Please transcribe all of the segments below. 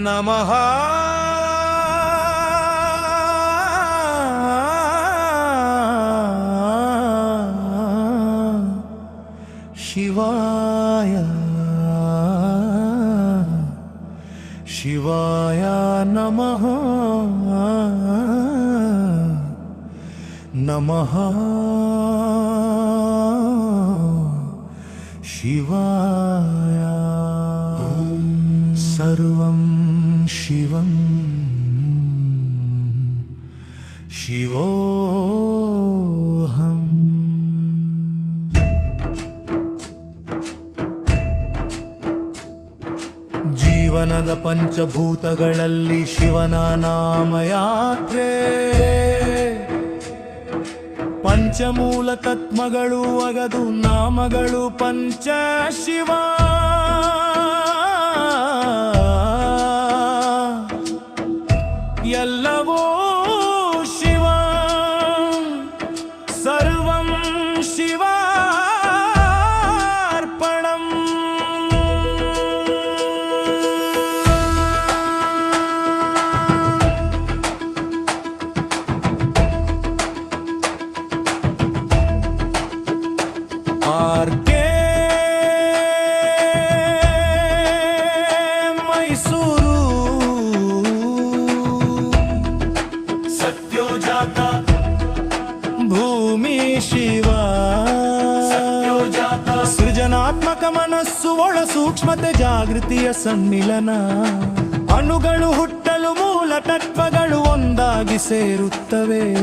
ನಮಃ ಶಿವಾಯ ಶಿವಾಯ ನಮಃ ನಮಃ ಶಿವಾಯ ಸರ್ವಂ ಶಿವಂ ಶಿವೋಹಂ. ಜೀವನದ ಪಂಚಭೂತಗಳಲ್ಲಿ ಶಿವನ ನಾಮಯಾತ್ರೆ, ಪಂಚಮೂಲ ತತ್ವಗಳು ಅಗದು ನಾಮಗಳು ಪಂಚ ಶಿವ. ಎಲ್ಲವೂ ಶಿವ, ಸರ್ವಂ ಶಿವಾರ್ಪಣಂ. ಆರ್ಕೆ ಮೈಸೂರು ಸತ್ಯೋಜಾತ ಭೂಮಿ ಶಿವ. ಸತ್ಯೋಜಾತ ಸೃಜನಾತ್ಮಕ ಮನಸ್ಸು ಒಳ ಸೂಕ್ಷ್ಮತೆ ಜಾಗೃತಿಯ ಸಮ್ಮಿಲನ. ಅಣುಗಳು ಹುಟ್ಟಲು ಮೂಲ ತತ್ವಗಳು ಒಂದಾಗಿ ಸೇರುತ್ತವೆ.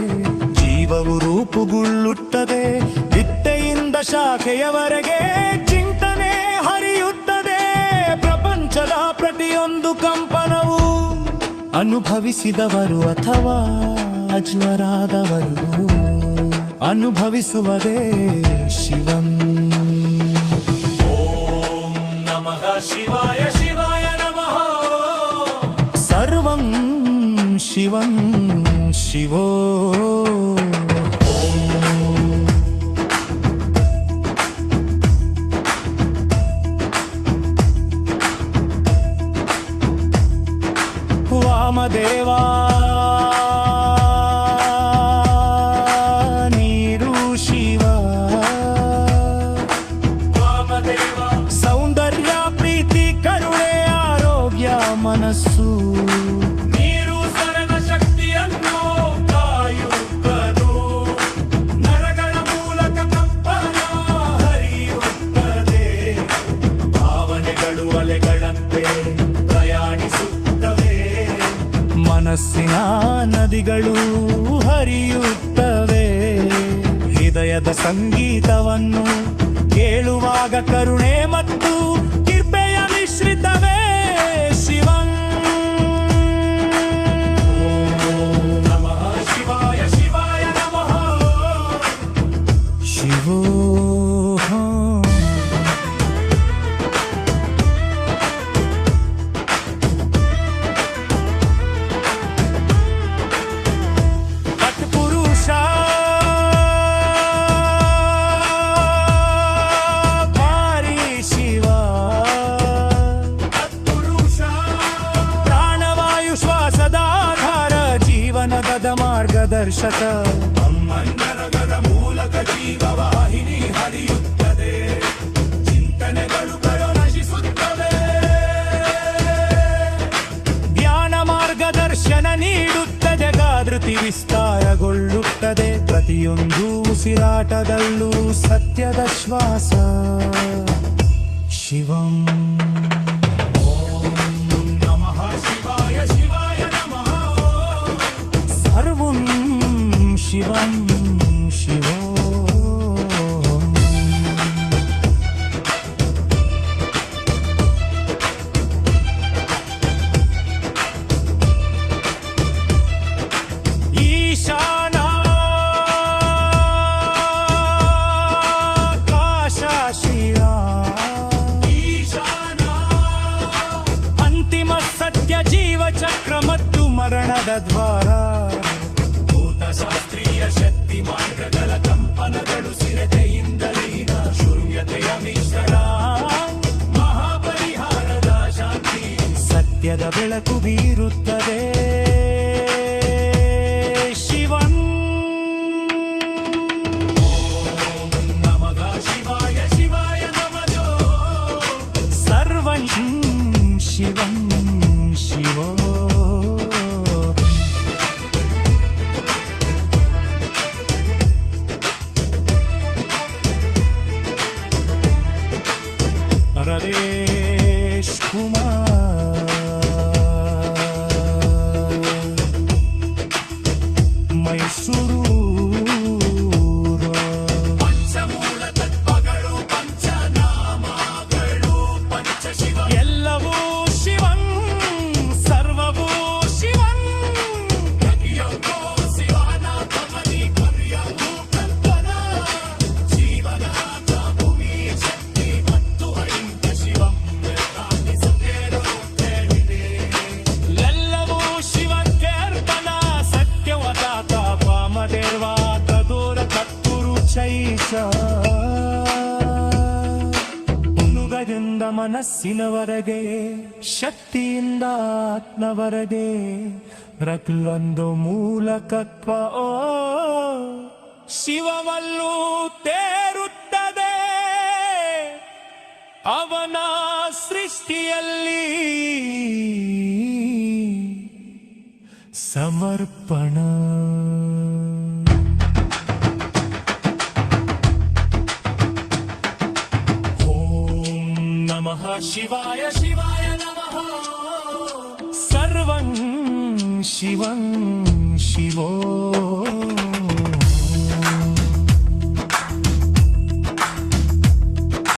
ಜೀವವು ರೂಪುಗೊಳ್ಳುತ್ತದೆ. ವಿತ್ತೆಯಿಂದ ಶಾಖೆಯವರೆಗೆ ಚಿಂತನೆ ಹರಿಯುತ್ತದೆ. ಪ್ರಪಂಚದ ಪ್ರತಿಯೊಂದು ಕಂಪನವು ಅನುಭವಿಸಿದವರು ಅಥವಾ ಅಜ್ಞರಾದವರು ಅನುಭವಿಸುವುದೇ ಶಿವಂ. ಓಂ ನಮಃ ಶಿವಾಯ ಶಿವಾಯ ನಮಃ. ಸರ್ವಂ ಶಿವಂ ಶಿವೋ. ವಾಮದೇವ ನೀರು ಶಿವ. ವಾಮದೇವ ಸೌಂದರ್ಯ ಪ್ರೀತಿ ಕರುಣೆ ಆರೋಗ್ಯ ಮನಸ್ಸು. ನೀರು ಸರಳ ಶಕ್ತಿಯನ್ನು ಕಾಯುತ್ತದೆ. ನರಗಳ ಮೂಲಕ ಕಂಪನ ಹರಿಯುತ್ತದೆ. ಭಾವನೆಗಳು ಅಲೆಗಳಂತೆ ಪ್ರಯಾಣಿಸುತ್ತವೆ. ಮನಸ್ಸಿನ ನದಿಗಳು ಹರಿಯುತ್ತವೆ. ಹೃದಯದ ಸಂಗೀತವನ್ನು ಕೇಳುವಾಗ ಕರುಣೆ ಮತ್ತು ಕೃಪೆಯ ಮಿಶ್ರಿತವೇ ಶಿವಂ. ನಮಃ ಶಿವಾಯ ಶಿವಾಯ ನಮಃ ಶಿವೋಹಂ. ಮಾರ್ಗದರ್ಶಕ ಅಮ್ಮನ್ನರಗದ ಮೂಲಕ ಜೀವವಾಹಿನಿ ಹರಿಯುತ್ತದೆ. ಚಿಂತನೆಗಳು ನಶಿಸುತ್ತವೆ. ಜ್ಞಾನ ಮಾರ್ಗದರ್ಶನ ನೀಡುತ್ತದೆ. ಜಾಗೃತಿ ವಿಸ್ತಾರಗೊಳ್ಳುತ್ತದೆ. ಪ್ರತಿಯೊಂದು ಉಸಿರಾಟದಲ್ಲೂ ಸತ್ಯದ ಶ್ವಾಸ ಶಿವಂ. ಶಿವಂ ಶಿವೋ. ಈಶಾನ ಕಾಶ ಶಿವ. ಈಶಾನ ಅಂತಿಮ ಸತ್ಯ ಜೀವ ಚಕ್ರ ಮತ್ತು ಮರಣದ ದ್ವಾರ. ಶಾಸ್ತ್ರೀಯ ಶಕ್ತಿ ಮಾರ್ಗಗಳ ಕಂಪನಗಳು ಸಿರತೆಯಿಂದಲೇ ಶುರು. ಪ್ರಪಂಚ ಉನುಗದಿಂದ ಮನಸ್ಸಿನವರೆಗೆ ಶಕ್ತಿಯಿಂದ ಆತ್ಮವರೆಗೆ ಪ್ರತಿಯೊಂದು ಮೂಲಕತ್ವ ಓ ಶಿವವಲ್ಲೂ ತೇರುತ್ತದೆ ಅವನ ಸೃಷ್ಟಿಯಲ್ಲಿ ಸಮರ್ಪಣ ಓಂ ನಮಃ ಶಿವಾಯ ಶಿವಾಯ ನಮಃ ಸರ್ವಂ ಶಿವಂ ಶಿವೋ